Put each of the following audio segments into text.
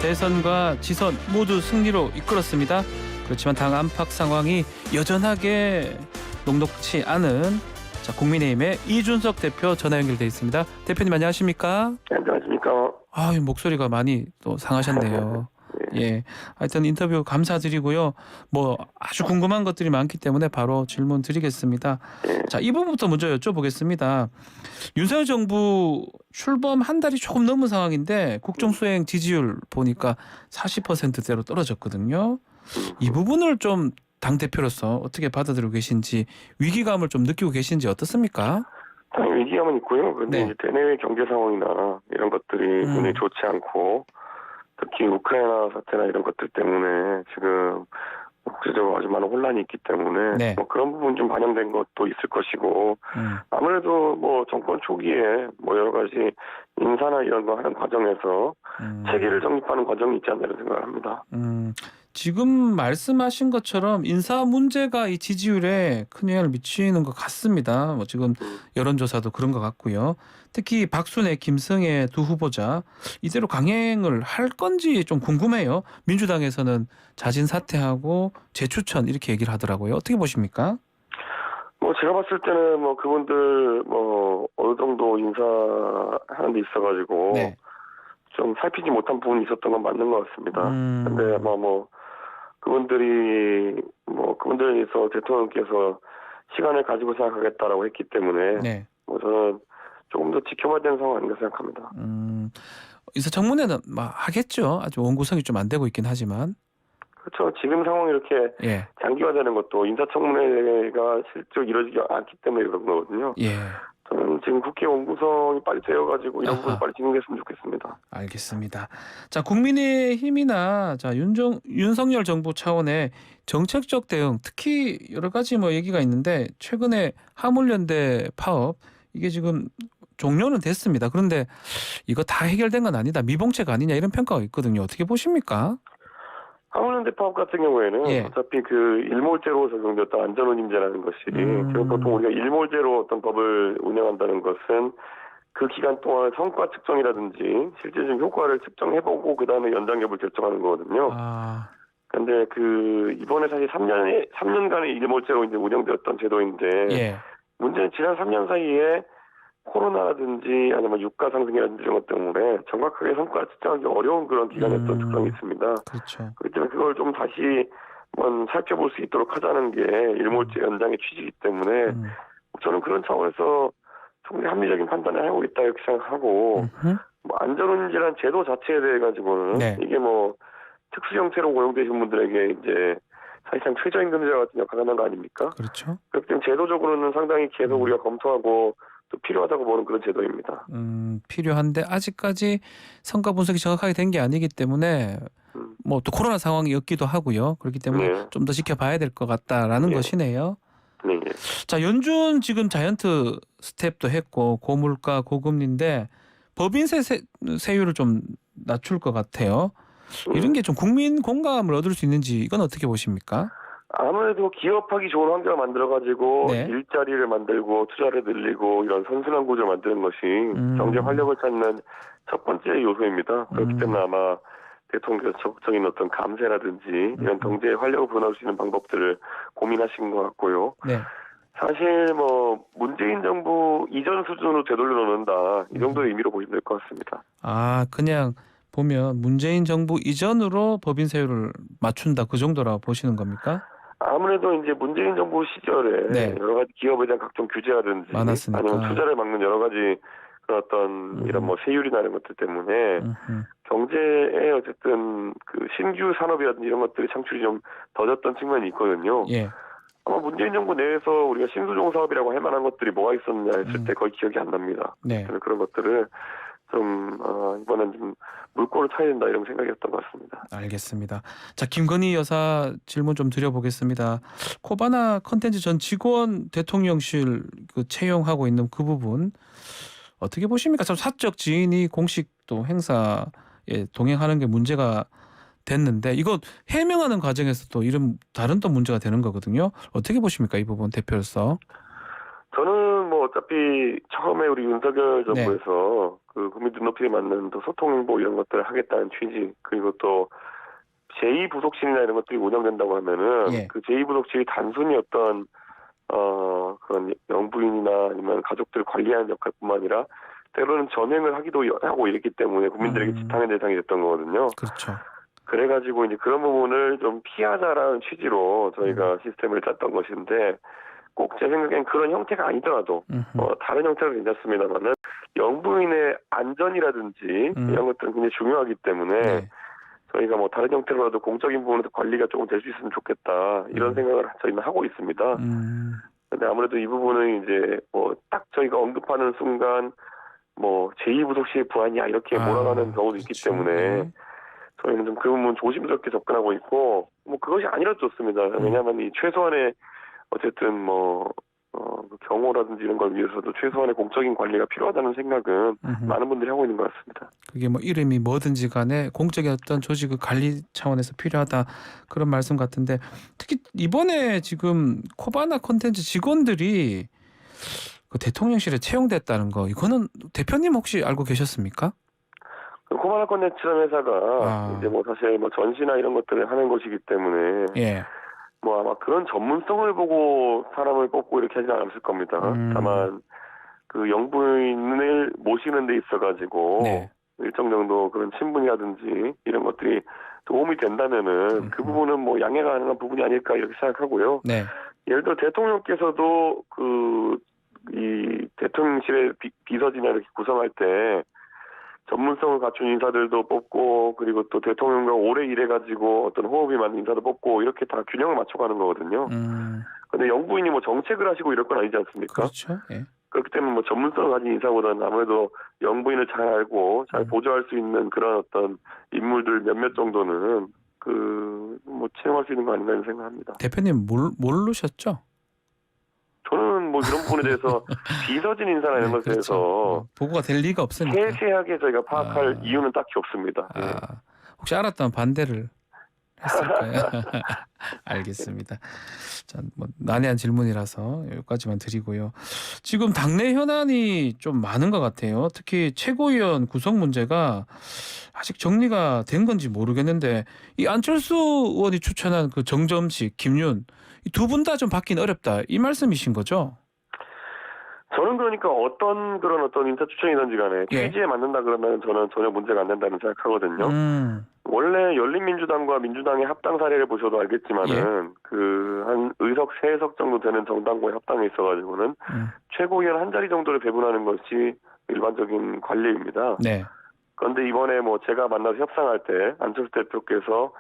대선과 지선 모두 승리로 이끌었습니다. 그렇지만 당 안팎 상황이 여전하게 녹록치 않은 국민의힘의 이준석 대표 전화 연결돼 있습니다. 대표님 안녕하십니까? 네, 안녕하십니까? 목소리가 많이 또 상하셨네요. 예, 하여튼 인터뷰 감사드리고요. 아주 궁금한 것들이 많기 때문에 바로 질문 드리겠습니다. 자, 이 부분부터 먼저 여쭤보겠습니다. 윤석열 정부 출범 한 달이 조금 넘은 상황인데 국정수행 지지율 보니까 40%대로 떨어졌거든요. 이 부분을 좀 당대표로서 어떻게 받아들이고 계신지, 위기감을 좀 느끼고 계신지 어떻습니까? 당연히 위기감은 있고요. 그런데 네. 이제 대내외 경제 상황이나 이런 것들이 굉장히 좋지 않고, 특히 우크라이나 사태나 이런 것들 때문에 지금 국제적으로 아주 많은 혼란이 있기 때문에 네. 그런 부분 좀 반영된 것도 있을 것이고, 아무래도 정권 초기에 여러 가지 인사나 이런 거 하는 과정에서 체계를 정립하는 과정이 있지 않나 이런 생각을 합니다. 지금 말씀하신 것처럼 인사 문제가 이 지지율에 큰 영향을 미치는 것 같습니다. 지금 여론조사도 그런 것 같고요. 특히 박순애, 김성애 두 후보자 이대로 강행을 할 건지 좀 궁금해요. 민주당에서는 자진 사퇴하고 재추천 이렇게 얘기를 하더라고요. 어떻게 보십니까? 제가 봤을 때는 그분들 어느 정도 인사하는 데 있어가지고 네. 좀 살피지 못한 부분이 있었던 건 맞는 것 같습니다. 근데 그분들에 대해서 대통령께서 시간을 가지고 생각하겠다라고 했기 때문에 네. 저는 조금 더 지켜봐야 되는 상황 아닌가 생각합니다. 인사청문회는 하겠죠. 아주 원구성이 좀 안 되고 있긴 하지만. 그렇죠. 지금 상황이 이렇게 예. 장기화되는 것도 인사청문회가 실제로 이루어지지 않기 때문에 그런 거거든요. 예. 저는 지금 국회 원구성이 빨리 되어가지고 이런 부분 빨리 진행됐으면 좋겠습니다. 알겠습니다. 자, 국민의힘이나 윤석열 정부 차원의 정책적 대응, 특히 여러 가지 얘기가 있는데 최근에 화물연대 파업 이게 지금 종료는 됐습니다. 그런데 이거 다 해결된 건 아니다, 미봉책 아니냐 이런 평가가 있거든요. 어떻게 보십니까? 화물연대 파업 같은 경우에는 어차피 그 일몰제로 적용됐던 안전운임제라는 것이 지금 보통 우리가 일몰제로 어떤 법을 운영한다는 것은 그 기간 동안 성과 측정이라든지 실제 좀 효과를 측정해보고 그 다음에 연장 여부를 결정하는 거거든요. 그런데 이번에 사실 3년간의 일몰제로 이제 운영되었던 제도인데 문제는 지난 3년 사이에 코로나라든지 아니면 유가 상승이라든지 이런 것 때문에 정확하게 성과를 측정하기 어려운 그런 기간이었던 특성이 있습니다. 그렇죠. 그렇기 때문에 그걸 좀 다시 한번 살펴볼 수 있도록 하자는 게 일몰제 연장의 취지이기 때문에 저는 그런 차원에서 충분히 합리적인 판단을 하고 있다 이렇게 생각하고, 안전운임제라는 제도 자체에 대해 가지고는 이게 특수 형태로 고용되신 분들에게 이제 사실상 최저임금제와 같은 역할을 하는 거 아닙니까? 그렇죠. 그렇기 때문에 제도적으로는 상당히 계속 우리가 검토하고 또 필요하다고 보는 그런 제도입니다. 필요한데 아직까지 성과 분석이 정확하게 된 게 아니기 때문에 또 코로나 상황이었기도 하고요. 그렇기 때문에 좀 더 지켜봐야 될 것 같다라는 것이네요. 네. 자, 연준 지금 자이언트 스텝도 했고 고물가 고금리인데 법인세 세율을 좀 낮출 것 같아요. 이런 게 좀 국민 공감을 얻을 수 있는지 이건 어떻게 보십니까? 아무래도 기업하기 좋은 환경을 만들어가지고 일자리를 만들고 투자를 늘리고 이런 선순환 구조를 만드는 것이 경제 활력을 찾는 첫 번째 요소입니다. 그렇기 때문에 아마 대통령께서 적극적인 어떤 감세라든지 이런 경제 활력을 불어넣을 수 있는 방법들을 고민하신 것 같고요. 사실 문재인 정부 이전 수준으로 되돌려 놓는다 이 정도의 의미로 보시면 될 것 같습니다. 그냥 보면 문재인 정부 이전으로 법인세율을 맞춘다 그 정도라고 보시는 겁니까? 아무래도 이제 문재인 정부 시절에 여러 가지 기업에 대한 각종 규제라든지 많았으니까. 아니면 투자를 막는 여러 가지 그런 어떤 이런 세율이나 이런 것들 때문에 경제에 어쨌든 그 신규 산업이라든지 이런 것들이 창출이 좀 더뎠던 측면이 있거든요. 아마 문재인 정부 내에서 우리가 신수종 사업이라고 할 만한 것들이 뭐가 있었느냐 했을 때 거의 기억이 안 납니다. 저는 그런 것들을 좀 이번엔 좀 물꼬를 타야 된다 이런 생각이었던 것 같습니다. 알겠습니다. 자, 김건희 여사 질문 좀 드려보겠습니다. 코바나 컨텐츠 전 직원 대통령실 채용하고 있는 그 부분 어떻게 보십니까? 참 사적 지인이 공식 또 행사에 동행하는 게 문제가 됐는데 이거 해명하는 과정에서 또 다른 또 문제가 되는 거거든요. 어떻게 보십니까? 이 부분 대표로서. 저는 어차피 처음에 우리 윤석열 네. 정부에서 그 국민 눈높이에 맞는 또 소통 행보 이런 것들을 하겠다는 취지, 그리고 또 제2부속실이나 이런 것들이 운영된다고 하면은 예. 그 제2부속실이 단순히 어떤 그런 영부인이나 아니면 가족들을 관리하는 역할뿐만 아니라 때로는 전횡을 하기도 하고 이랬기 때문에 국민들에게 지탄의 대상이 됐던 거거든요. 그렇죠. 그래가지고 이제 그런 부분을 좀 피하자라는 취지로 저희가 시스템을 짰던 것인데, 꼭 제 생각엔 그런 형태가 아니더라도 다른 형태가 괜찮습니다만은 영부인의 안전이라든지 이런 것들은 굉장히 중요하기 때문에 네. 저희가 뭐 다른 형태로라도 공적인 부분에서 관리가 조금 될 수 있으면 좋겠다, 이런 생각을 저희는 하고 있습니다. 근데 아무래도 이 부분은 이제 뭐 딱 저희가 언급하는 순간 뭐 제2부속실 부안이야 이렇게 몰아가는 경우도 있기 그렇죠. 때문에 네. 저희는 좀 그 부분 조심스럽게 접근하고 있고, 뭐 그것이 아니라도 좋습니다. 왜냐하면 이 최소한의 어쨌든 그 경호라든지 이런 걸 위해서도 최소한의 공적인 관리가 필요하다는 생각은 많은 분들이 하고 있는 것 같습니다. 그게 뭐 이름이 뭐든지 간에 공적인 어떤 조직의 관리 차원에서 필요하다, 그런 말씀 같은데, 특히 이번에 지금 코바나 콘텐츠 직원들이 그 대통령실에 채용됐다는 거, 이거는 대표님 혹시 알고 계셨습니까? 그 코바나 콘텐츠라는 회사가 이제 뭐 사실 뭐 전시나 이런 것들을 하는 곳이기 때문에 예. 뭐 아마 그런 전문성을 보고 사람을 뽑고 이렇게 하지는 않았을 겁니다. 다만 그 영부인을 모시는 데 있어가지고 네. 일정 정도 그런 친분이라든지 이런 것들이 도움이 된다면은 그 부분은 뭐 양해가 가능한 부분이 아닐까 이렇게 생각하고요. 네. 예를 들어 대통령께서도 이 대통령실의 비서진이나 이렇게 구성할 때 전문성을 갖춘 인사들도 뽑고, 그리고 또 대통령과 오래 일해가지고 어떤 호흡이 맞는 인사도 뽑고, 이렇게 다 균형을 맞춰가는 거거든요. 근데 영부인이 뭐 정책을 하시고 이럴 건 아니지 않습니까? 그렇죠. 예. 그렇기 때문에 뭐 전문성을 가진 인사보다는 아무래도 영부인을 잘 알고 잘 보조할 수 있는 그런 어떤 인물들 몇몇 정도는 뭐 채용할 수 있는 거 아닌가 이런 생각합니다. 대표님 모르셨죠? 저는 뭐 이런 부분에 대해서 비서진 인사나 이런 것에 그렇죠. 대해서 보고가 될 리가 없으니까. 세세하게 저희가 파악할 이유는 딱히 없습니다. 예. 혹시 알았다면 반대를 했을까요? 알겠습니다. 자, 뭐 난해한 질문이라서 여기까지만 드리고요. 지금 당내 현안이 좀 많은 것 같아요. 특히 최고위원 구성 문제가 아직 정리가 된 건지 모르겠는데, 이 안철수 의원이 추천한 그 정점식, 김윤, 이 두 분 다 좀 받기는 어렵다, 이 말씀이신 거죠? 저는 그러니까 어떤 인사 추천이든지 간에 예. 취지에 맞는다 그러면 저는 전혀 문제가 안 된다는 생각하거든요. 원래 열린민주당과 민주당의 합당 사례를 보셔도 알겠지만은 한 의석 3석 정도 되는 정당과의 합당에 있어가지고는 최고위원 한 자리 정도를 배분하는 것이 일반적인 관례입니다. 네. 그런데 이번에 뭐 제가 만나서 협상할 때 안철수 대표께서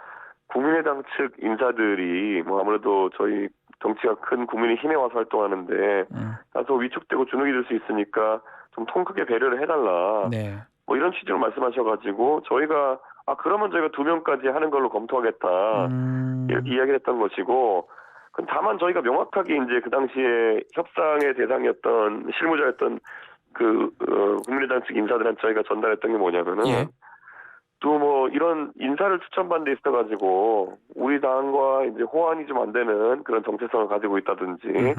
국민의당 측 인사들이 뭐 아무래도 저희 덩치가 큰 국민의힘에 와서 활동하는데 다소 위축되고 주눅이 들 수 있으니까 좀 통 크게 배려를 해달라. 네. 뭐 이런 취지로 말씀하셔가지고 저희가 그러면 저희가 2명까지 하는 걸로 검토하겠다 이렇게 이야기를 했던 것이고, 다만 저희가 명확하게 이제 그 당시에 협상의 대상이었던 실무자였던 국민의당 측 인사들한테 저희가 전달했던 게 뭐냐면은 또 뭐 이런 인사를 추천받는 데 있어가지고 우리 당과 이제 호환이 좀 안 되는 그런 정체성을 가지고 있다든지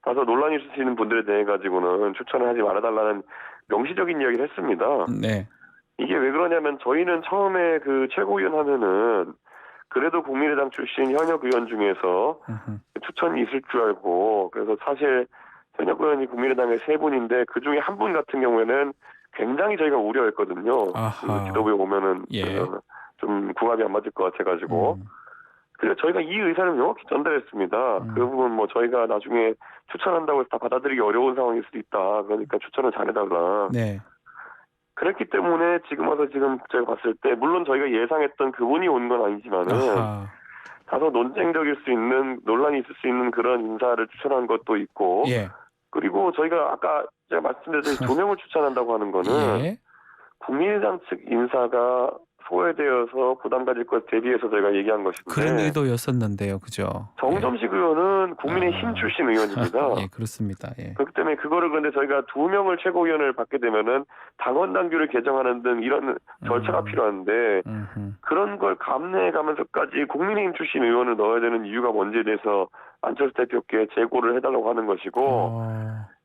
다소 논란이 있을 수 있는 분들에 대해 가지고는 추천을 하지 말아달라는 명시적인 이야기를 했습니다. 네. 이게 왜 그러냐면 저희는 처음에 그 최고위원 하면은 그래도 국민의당 출신 현역 의원 중에서 추천이 있을 줄 알고, 그래서 사실 현역 의원이 국민의당에 3분인데 그 중에 한 분 같은 경우에는 굉장히 저희가 우려했거든요. 지도부에 오면은 좀 궁합이 안 맞을 것 같아가지고. 그래서 저희가 이 의사를 명확히 전달했습니다. 그 부분 뭐 저희가 나중에 추천한다고 해서 다 받아들이기 어려운 상황일 수도 있다. 그러니까 추천을 잘해달라. 네. 그랬기 때문에 지금 와서 제가 봤을 때 물론 저희가 예상했던 그분이 온 건 아니지만은 다소 논쟁적일 수 있는, 논란이 있을 수 있는 그런 인사를 추천한 것도 있고, 그리고 저희가 아까 제가 말씀드렸듯이 2명을 추천한다고 하는 거는 국민의당 측 인사가 소외되어서 부담 가질 것 대비해서 저희가 얘기한 것인데, 그런 의도였었는데요, 그죠? 정점식 의원은 국민의힘 출신 의원입니다. 예, 그렇습니다. 예. 그렇기 때문에 그거를 그런데 저희가 2명을 최고위원을 받게 되면은 당원 당규를 개정하는 등 이런 절차가 필요한데 그런 걸 감내해가면서까지 국민의힘 출신 의원을 넣어야 되는 이유가 뭔지에 대해서 안철수 대표께 재고를 해달라고 하는 것이고,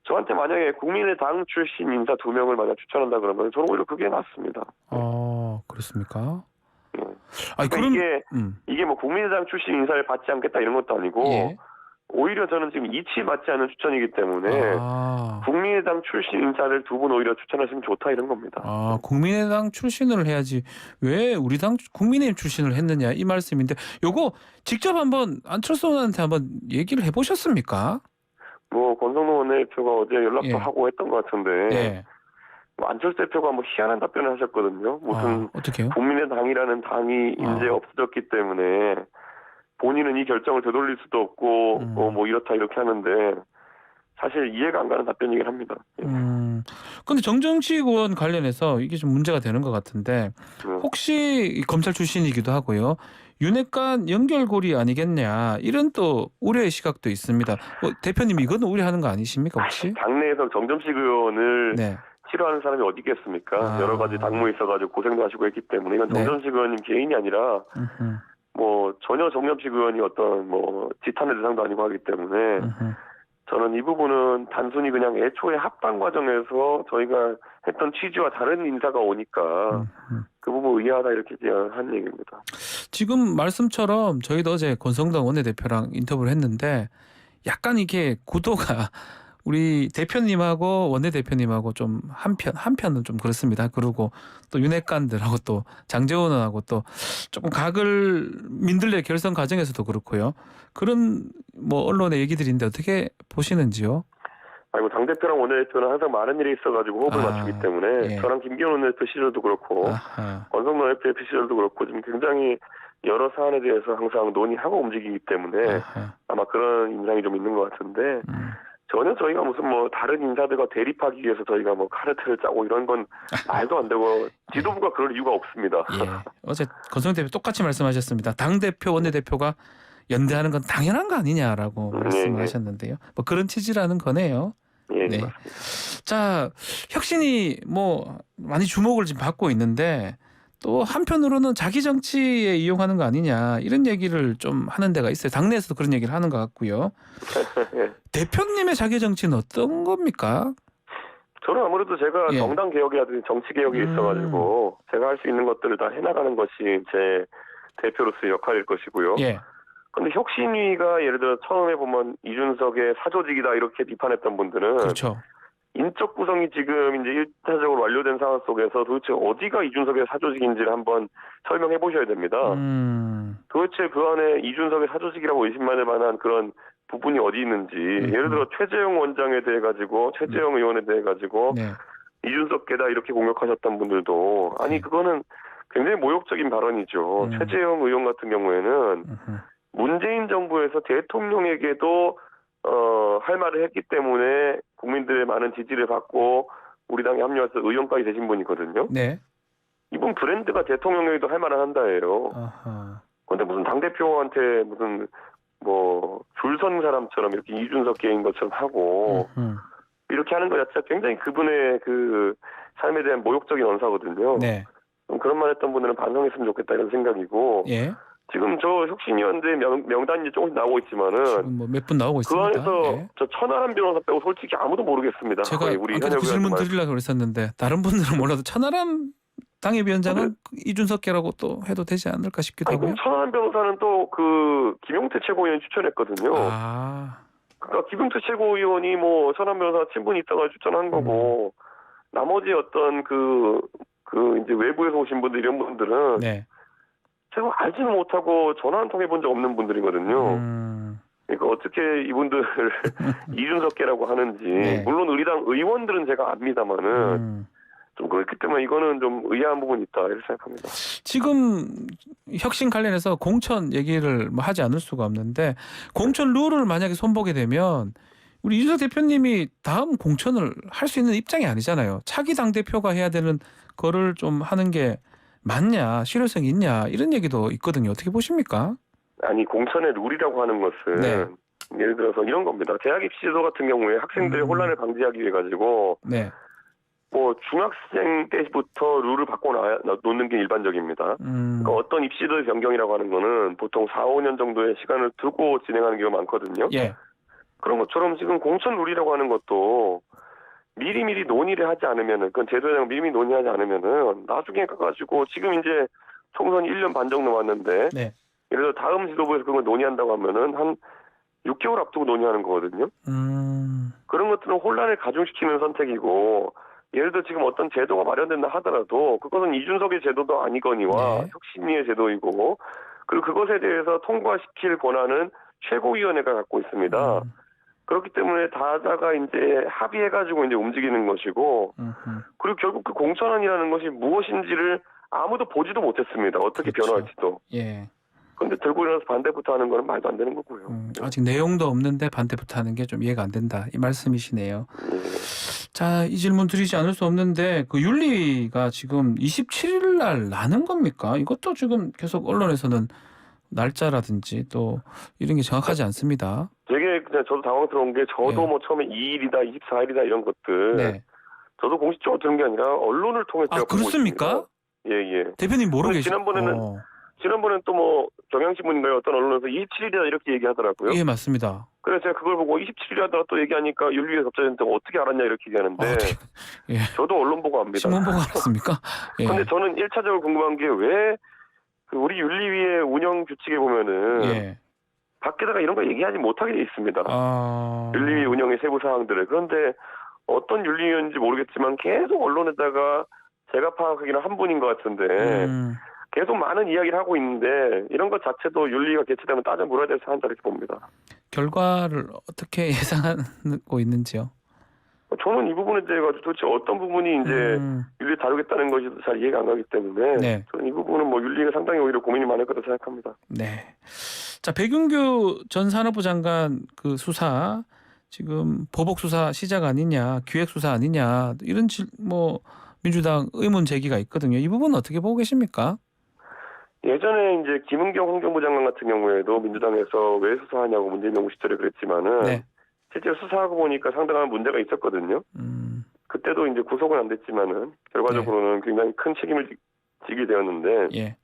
저한테 만약에 국민의당 출신 인사 2명을 만약 추천한다 그러면 저는 오히려 그게 낫습니다. 그렇습니까? 예. 아니 그러니까 이게 뭐 국민의당 출신 인사를 받지 않겠다 이런 것도 아니고 예. 오히려 저는 지금 이치 맞지 않은 추천이기 때문에 국민의당 출신 인사를 2분 오히려 추천하시면 좋다 이런 겁니다. 국민의당 출신을 해야지 왜 우리 당 국민의힘 출신을 했느냐 이 말씀인데 요거 직접 한번 안철수 의원한테 한번 얘기를 해보셨습니까? 뭐 권성동 원내대표가 어제 연락도 예. 하고 했던 것 같은데 예. 뭐 안철수 대표가 뭐 희한한 답변을 하셨거든요. 무슨 어떻게요? 국민의당이라는 당이 이제 없어졌기 때문에 본인은 이 결정을 되돌릴 수도 없고 뭐 이렇다 이렇게 하는데 사실 이해가 안 가는 답변이긴 합니다. 근데 정정식 의원 관련해서 이게 좀 문제가 되는 것 같은데 혹시 검찰 출신이기도 하고요. 윤핵관 연결고리 아니겠냐 이런 또 우려의 시각도 있습니다. 대표님 이건 우려하는 거 아니십니까 혹시? 당내에서 정정식 의원을 네. 싫어하는 사람이 어디 있겠습니까? 여러 가지 당무에 있어가지고 고생도 하시고 했기 때문에 이건 정정식 의원님 개인이 아니라 뭐 전혀 정정식 의원이 어떤 뭐 지탄의 대상도 아니고 하기 때문에 저는 이 부분은 단순히 그냥 애초에 합당 과정에서 저희가 했던 취지와 다른 인사가 오니까 그 부분 의아하다 이렇게 한 얘기입니다. 지금 말씀처럼 저희도 어제 권성동 원내대표랑 인터뷰를 했는데 약간 이게 구도가 우리 대표님하고 원내대표님하고 좀 한편은 좀 그렇습니다. 그리고 또 윤핵관들하고 또 장제원 의원하고 또 조금 각을 민들레 결선 과정에서도 그렇고요. 그런 뭐 언론의 얘기들인데 어떻게 보시는지요? 아이고 당대표랑 원내대표는 항상 많은 일이 있어가지고 호흡을 맞추기 때문에 저랑 김기현 원내대표 시절도 그렇고 권성동 원내대표 시절도 그렇고 지금 굉장히 여러 사안에 대해서 항상 논의하고 움직이기 때문에 아마 그런 인상이 좀 있는 것 같은데 전혀 저희가 무슨 뭐 다른 인사들과 대립하기 위해서 저희가 뭐 카르텔을 짜고 이런 건 말도 안 되고 지도부가 그럴 이유가 없습니다. 어제 권성동 대표 똑같이 말씀하셨습니다. 당대표 원내대표가 연대하는 건 당연한 거 아니냐라고 말씀하셨는데요. 뭐 그런 취지라는 거네요. 네. 자, 혁신이 뭐 많이 주목을 지금 받고 있는데 또 한편으로는 자기 정치에 이용하는 거 아니냐 이런 얘기를 좀 하는 데가 있어요. 당내에서도 그런 얘기를 하는 것 같고요. 대표님의 자기 정치는 어떤 겁니까? 저는 아무래도 제가 정당 개혁이라든지 정치 개혁이 있어가지고 제가 할 수 있는 것들을 다 해나가는 것이 제 대표로서의 역할일 것이고요. 근데 혁신위가 예를 들어 처음에 보면 이준석의 사조직이다 이렇게 비판했던 분들은 그렇죠. 인적 구성이 지금 이제 1차적으로 완료된 상황 속에서 도대체 어디가 이준석의 사조직인지를 한번 설명해 보셔야 됩니다. 도대체 그 안에 이준석의 사조직이라고 의심받을 만한 그런 부분이 어디 있는지 예를 들어 최재형 원장에 대해 가지고 최재형 의원에 대해 가지고 이준석계다 이렇게 공격하셨던 분들도 아니 그거는 굉장히 모욕적인 발언이죠. 최재형 의원 같은 경우에는 문재인 정부에서 대통령에게도 할 말을 했기 때문에 국민들의 많은 지지를 받고 우리 당에 합류해서 의원까지 되신 분이거든요. 이분 브랜드가 대통령에게도 할 말을 한다예요. 그런데 무슨 당대표한테 무슨 뭐 줄 선 사람처럼 이렇게 이준석 계인 것처럼 하고 이렇게 하는 것 자체가 굉장히 그분의 그 삶에 대한 모욕적인 언사거든요. 그런 말 했던 분들은 반성했으면 좋겠다 이런 생각이고 지금 저 혁신위원들 명단이 조금씩 나오고 있지만은 지금 뭐 몇 분 나오고 있습니다. 그 안에서 저 천하람 변호사 빼고 솔직히 아무도 모르겠습니다. 제가 우리 아까 그 질문 드리려고 그랬었는데 다른 분들은 몰라도 천하람 당협위원장은 이준석계라고 또 해도 되지 않을까 싶기도 하고요. 천하람 변호사는 또 그 김용태 최고위원이 추천했거든요. 그러니까 김용태 최고위원이 뭐 천하람 변호사 친분이 있어가지고 추천한 거고 나머지 어떤 그 이제 외부에서 오신 분들 이런 분들은 제가 알지는 못하고 전화 한 통 해본 적 없는 분들이거든요. 그러니까 어떻게 이분들을 이준석계라고 하는지 물론 우리당 의원들은 제가 압니다만은 좀 그렇기 때문에 이거는 좀 의아한 부분이 있다 이렇게 생각합니다. 지금 혁신 관련해서 공천 얘기를 뭐 하지 않을 수가 없는데 공천 룰을 만약에 손보게 되면 우리 이준석 대표님이 다음 공천을 할 수 있는 입장이 아니잖아요. 차기 당대표가 해야 되는 거를 좀 하는 게 맞냐, 실효성이 있냐 이런 얘기도 있거든요. 어떻게 보십니까? 아니 공천의 룰이라고 하는 것은 예를 들어서 이런 겁니다. 대학 입시제도 같은 경우에 학생들의 혼란을 방지하기 위해 가지고 뭐 중학생 때부터 룰을 바꿔 놓는 게 일반적입니다. 그러니까 어떤 입시제도의 변경이라고 하는 거는 보통 4, 5년 정도의 시간을 두고 진행하는 경우가 많거든요. 그런 것처럼 지금 공천 룰이라고 하는 것도 미리미리 논의를 하지 않으면은, 그건 제도상 미리미리 논의하지 않으면은 나중에 가가지고 지금 이제 총선이 1년 반 정도 남았는데 네. 예를 들어 다음 지도부에서 그런 걸 논의한다고 하면은 한 6개월 앞두고 논의하는 거거든요. 그런 것들은 혼란을 가중시키는 선택이고, 예를 들어 지금 어떤 제도가 마련된다 하더라도 그것은 이준석의 제도도 아니거니와 네. 혁신위의 제도이고, 그리고 그것에 대해서 통과시킬 권한은 최고위원회가 갖고 있습니다. 그렇기 때문에 다자가 이제 합의해가지고 이제 움직이는 것이고, 그리고 결국 그 공천안이라는 것이 무엇인지를 아무도 보지도 못했습니다. 어떻게 그렇죠. 변화할지도. 예. 그런데 들고 일어나서 반대부터 하는 거는 말도 안 되는 거고요. 아직 내용도 없는데 반대부터 하는 게 좀 이해가 안 된다. 이 말씀이시네요. 예. 자, 이 질문 드리지 않을 수 없는데 그 윤리가 지금 27일 날 나는 겁니까? 이것도 지금 계속 언론에서는 날짜라든지 또 이런 게 정확하지 않습니다. 되게 그냥 저도 당황스러운 게, 저도 예. 뭐 처음에 2일이다, 24일이다 이런 것들 네. 저도 공식적으로 들은 게 아니라 언론을 통해서 아, 제가 보고 그렇습니까? 있습니다. 예. 대표님 모르고 근데 계시. 지난번에는 또 뭐 경향신문인가요? 어떤 언론에서 27일이다 이렇게 얘기하더라고요. 예, 맞습니다. 그래서 제가 그걸 보고 27일이다 또 얘기하니까 윤리위에 갑자기 어떻게 알았냐 이렇게 얘기하는데, 예. 저도 언론 보고 압니다. 신문 보고 알았습니까? 예. 근데 저는 1차적으로 궁금한 게, 왜 그 우리 윤리위의 운영 규칙에 보면은 예. 밖에다가 이런 거 얘기하지 못하게 돼 있습니다. 아. 윤리위 운영의 세부 사항들을. 그런데 어떤 윤리위원인지 모르겠지만 계속 언론에다가 제가 파악하기는 한 분인 것 같은데 계속 많은 이야기를 하고 있는데, 이런 것 자체도 윤리위가 개최되면 따져 물어야 될 사안이다 이렇게 봅니다. 결과를 어떻게 예상하고 있는지요? 저는 이 부분에 대해 가지고 도대체 어떤 부분이 이제 윤리 다루겠다는 것이 잘 이해가 안 가기 때문에 네. 저는 이 부분은 뭐 윤리가 상당히 오히려 고민이 많을 거다 생각합니다. 네. 자, 백윤규 전 산업부 장관 그 수사 지금 보복 수사 시작 아니냐, 기획 수사 아니냐, 이런 뭐 민주당 의문 제기가 있거든요. 이 부분 어떻게 보고 계십니까? 예전에 이제 김은경 환경부 장관 같은 경우에도 민주당에서 왜 수사하냐고 문재인 정부 시절에 그랬지만은 네. 실제로 수사하고 보니까 상당한 문제가 있었거든요. 그때도 이제 구속은 안 됐지만은 결과적으로는 굉장히 큰 책임을 지게 되었는데, 예.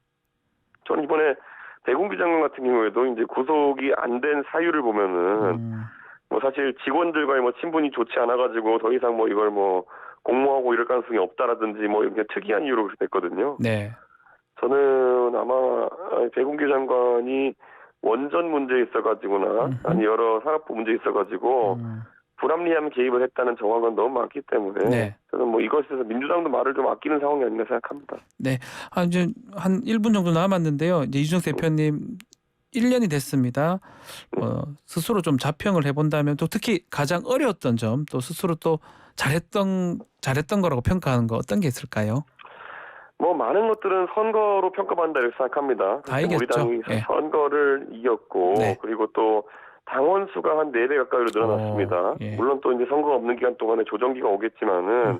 저는 이번에 백운규 장관 같은 경우에도 이제 구속이 안 된 사유를 보면은 뭐 사실 직원들과의 뭐 친분이 좋지 않아가지고 더 이상 뭐 이걸 뭐 공모하고 이럴 가능성이 없다라든지 뭐 이렇게 특이한 이유로 그렇게 됐거든요. 네. 저는 아마 백운규 장관이 원전 문제에 있어가지고나 아니 여러 산업부 문제에 있어가지고 불합리한 개입을 했다는 정황은 너무 많기 때문에 네. 저는 뭐 이것에 대해서 민주당도 말을 좀 아끼는 상황이 아닌가 생각합니다. 네. 이제 한 1분 정도 남았는데요. 이제 이준석 대표님 1년이 됐습니다. 스스로 좀 자평을 해본다면, 또 특히 가장 어려웠던 점, 또 스스로 또 잘했던 거라고 평가하는 거 어떤 게 있을까요? 뭐 많은 것들은 선거로 평가받는다 이렇게 생각합니다. 다 이겼죠. 우리 당이 예. 선거를 이겼고 네. 그리고 또 당원 수가 한 4배 가까이로 늘어났습니다. 예. 물론 또 이제 선거가 없는 기간 동안에 조정기가 오겠지만은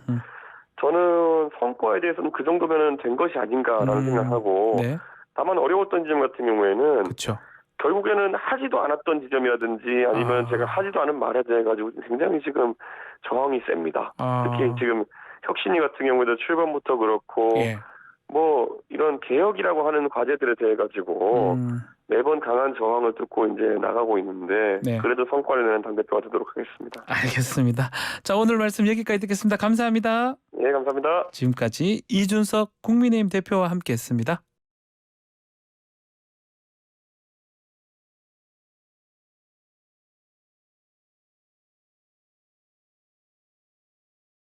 저는 성과에 대해서는 그 정도면은 된 것이 아닌가라는 생각하고, 네. 다만 어려웠던 지점 같은 경우에는 그렇죠. 결국에는 하지도 않았던 지점이라든지 아니면 제가 하지도 않은 말에 대해 가지고 굉장히 지금 저항이 셉니다. 특히 지금 혁신위 같은 경우에도 출범부터 그렇고 예. 뭐 이런 개혁이라고 하는 과제들에 대해 가지고 매번 강한 저항을 뚫고 이제 나가고 있는데 네. 그래도 성과를 내는 당대표가 되도록 하겠습니다. 알겠습니다. 자, 오늘 말씀 여기까지 듣겠습니다. 감사합니다. 예, 감사합니다. 지금까지 이준석 국민의힘 대표와 함께했습니다.